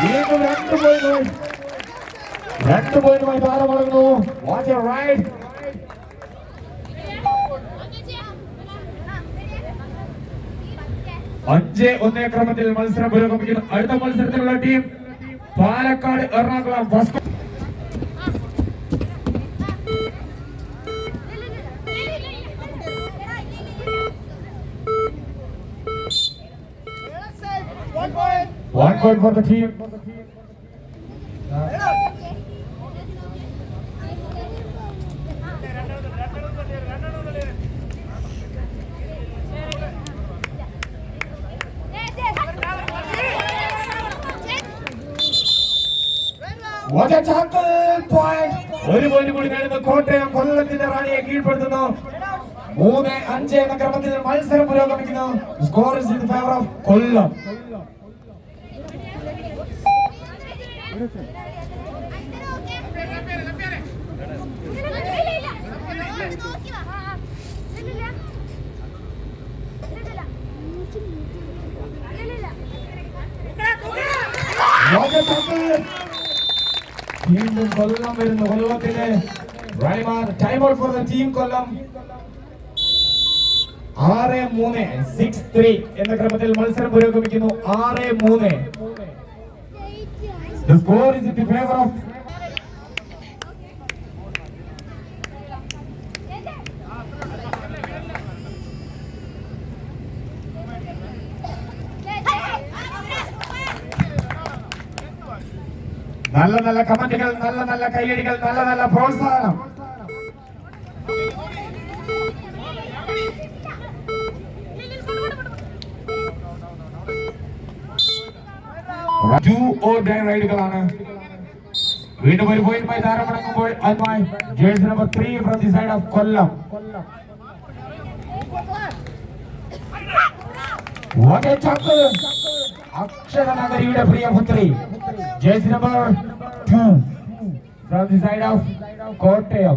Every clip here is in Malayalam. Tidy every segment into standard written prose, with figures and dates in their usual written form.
വീണ്ടും 2 പോയിന്റുമായി താരം വളർന്നു. Watch right. 5-1 ക്രമത്തിൽ മത്സരം പുരോഗമിക്കുന്നു. അടുത്ത മത്സരത്തിലുള്ള team Palakkad Ernakulam Vasco. One point for the team. What a tackle point! ഒരു പോയിന്റ് കൂടി നേടുന്ന കോട്ടയം കൊല്ലത്തിന്റെ റാണിയെ കീഴ്പ്പെടുത്തുന്നു. 3-5 എന്ന ക്രമത്തിൽ മത്സരം പുരോഗമിക്കുന്നു. Score is in favour of Kollam. വീണ്ടും കൊല്ലം വരുന്നു. കൊല്ലത്തിന്റെ റൈമാർ time out for the team Kollam. 6-3 6-3 എന്ന ക്രമത്തിൽ മത്സരം പുരോഗമിക്കുന്നു. 6-3. The score is in favor of നല്ല കമന്റുകൾ, നല്ല കൈയടികൾ, നല്ല പ്രോത്സാഹനം. റൈഡുകളാണ്. വീണ്ടും ഒരു പോയിന്റുമായി താരമടങ്ങുമ്പോൾ അതുമായി jersey number 3 from the side of Kollam. അക്ഷരനഗരിയുടെ പ്രിയപുത്രി jersey number 2 from the side of Kottayam.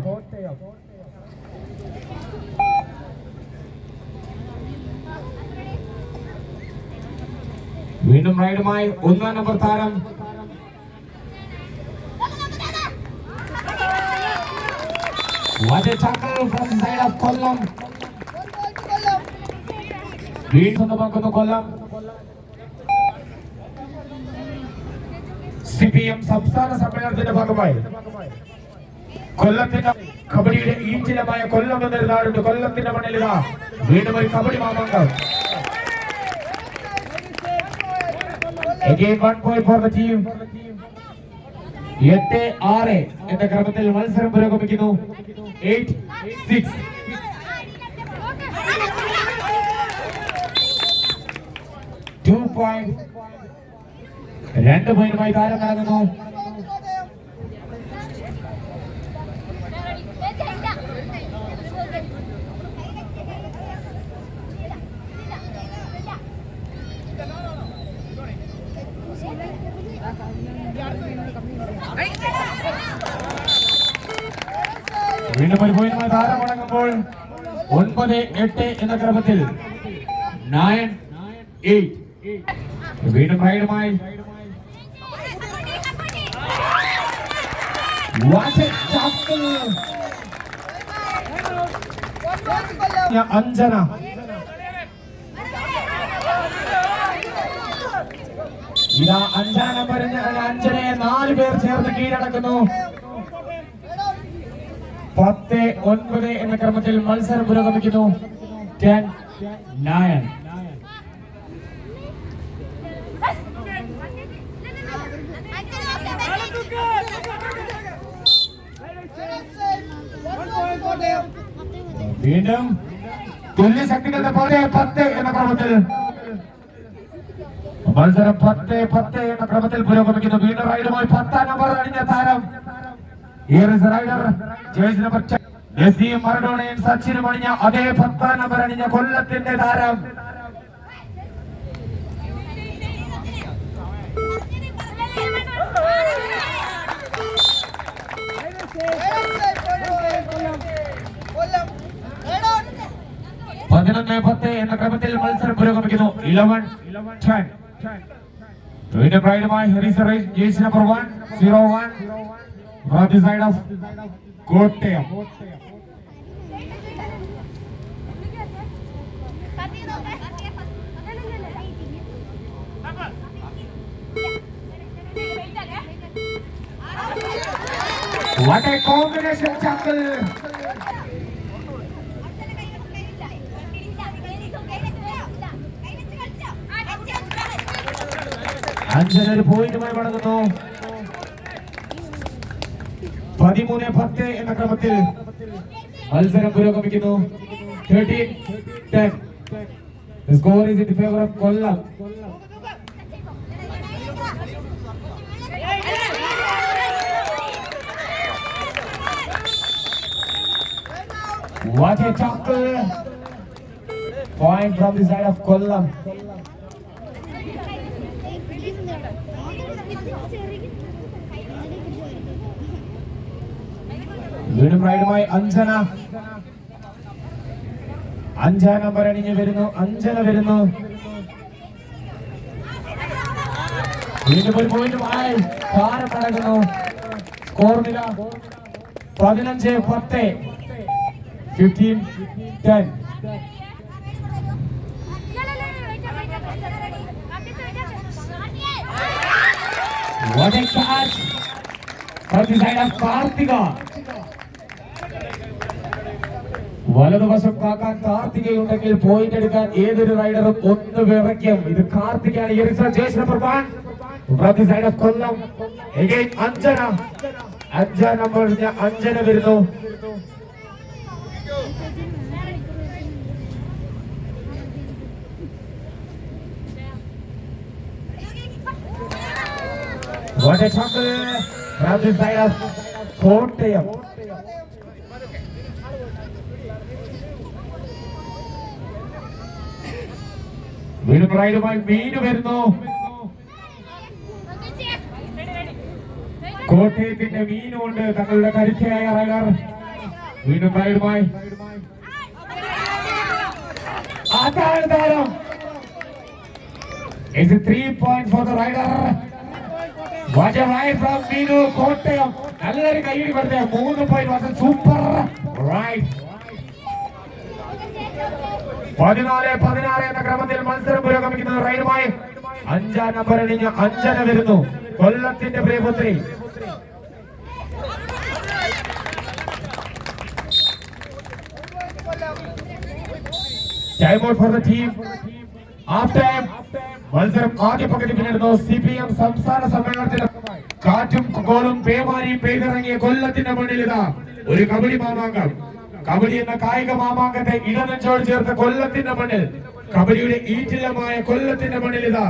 വീണ്ടും റൈഡുമായി 1 നമ്പർ താരം What a tackle from the side of Kollam. വീണ്ടും സ്വന്തമാക്കുന്നു കൊല്ലം. CPM സംസ്ഥാന സമ്മേളനത്തിന്റെ ഭാഗമായി കൊല്ലത്തിന്റെ കബഡിയുടെ ഈഞ്ചിലമായ കൊല്ലം എന്നൊരു നാടുണ്ട്. കൊല്ലത്തിന്റെ മണ്ണിലിതാ വീണ്ടും ഒരു kabaddi Mamankam. Again 1 point for the team. 8-6 എന്ന ക്രമത്തിൽ മത്സരം പുരോഗമിക്കുന്നു. 8-6. Two point. 2 പോയിന്റുമായി താരം കടന്നു. വീണ്ടും ഒരു പോയിന്റുമായി താരം മടങ്ങുമ്പോൾ 9-8 എന്ന ക്രമത്തിൽ 9-8. വീണ്ടും റൈഡുമായി അഞ്ജന. ഇതാ അഞ്ജന പറഞ്ഞ അഞ്ജനയെ 4 പേർ ചേർന്ന് കീഴടക്കുന്നു. 10-9 എന്ന ക്രമത്തിൽ മത്സരം പുരോഗമിക്കുന്നു. 10-9. വീണ്ടും തുല്യ ശക്തികളുടെ പോലെ 10 എന്ന ക്രമത്തിൽ മത്സരം 10-10 എന്ന ക്രമത്തിൽ പുരോഗമിക്കുന്നു. വീണ്ടും റൈഡുമായി 10 നമ്പർ അണിഞ്ഞ താരം റൈഡർ ജേഴ്സി നമ്പർ നസീം മറഡോണയും സച്ചിനും അണിഞ്ഞ അതേ 10 നമ്പർ അണിഞ്ഞ കൊല്ലത്തിന്റെ താരം പതിനൊന്ന് 10 എന്ന ക്രമത്തിൽ മത്സരം പുരോഗമിക്കുന്നു. 11-10. Winner pride by Research, jersey number 101 from the side of Kottayam. What a combination tackle! അഞ്ചനൊരു പോയിന്റുമായി മടങ്ങുന്നു. 13-10 എന്ന ക്രമത്തിൽ മത്സരം പുരോഗമിക്കുന്നു. 13-10. The score is in favor of Kollam. What a tackle! Point from the side of Kollam. വീണ്ടും റൈഡുമായി അഞ്ജന. അഞ്ചാം നമ്പർ അണിഞ്ഞ് വരുന്നു. അഞ്ജന വരുന്നു. വീണ്ടും ഒരു പോയിന്റുമായി താരം നടക്കുന്നു. സ്കോർ നില 15-10. 15-10. What a catch from the side of Karthika. വലതുവശം കാക്കാൻ കാർത്തികയുണ്ടെങ്കിൽ പോയിന്റ് എടുക്കാൻ ഏതൊരു റൈഡറും ഒന്ന് വിറയ്ക്കും. ഇത് കാർത്തികയാണ്. Jersey number 1 from the side of Kollam. Again Anjana. അഞ്ചാം നമ്പർ അഞ്ജന വരുന്നു. What a tackle from the side of Kottayam. വീണ്ടും റൈഡുമായി മീനു വരുന്നു. കോട്ടയത്തിന്റെ മീനുകൊണ്ട് തങ്ങളുടെ കരുത്തയായ റൈഡർ. വീണ്ടും റൈഡുമായി അതാണ് താരം. It's a 3 point for the rider. What a ride from Meenu. Kottayam നല്ലൊരു കൈയടി കൊടുത്തേ. 3 point was a super ride. 14-16 എന്ന ക്രമത്തിൽ മത്സരം പുരോഗമിക്കുന്ന റൈഡുമായി അഞ്ചാം നമ്പർ അണിഞ്ഞ് അഞ്ജന വരുന്നു. കൊല്ലത്തിന്റെ പ്രിയപുത്രി. Time out for the team. Half time. മത്സരം ആദ്യ പകുതി പിന്നിടുന്നു. CPM സംസ്ഥാന സമ്മേളനത്തിൽ കാറ്റും ഗോളും പേമാരിയും പെയ്തിറങ്ങിയ കൊല്ലത്തിന്റെ മണ്ണിൽ ഇതാ ഒരു കബഡി മാമാങ്കം. കബഡി എന്ന കായിക മാമാങ്കത്തെ ഇടനെഞ്ചോട് ചേർത്ത കൊല്ലത്തിന്റെ മണ്ണിൽ, കബഡിയുടെ ഈറ്റില്ലമായ കൊല്ലത്തിന്റെ മണ്ണിൽ ഇതാ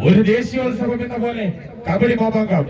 ഒരു ദേശീയോത്സവം എന്ന പോലെ കബഡി മാമാങ്കം.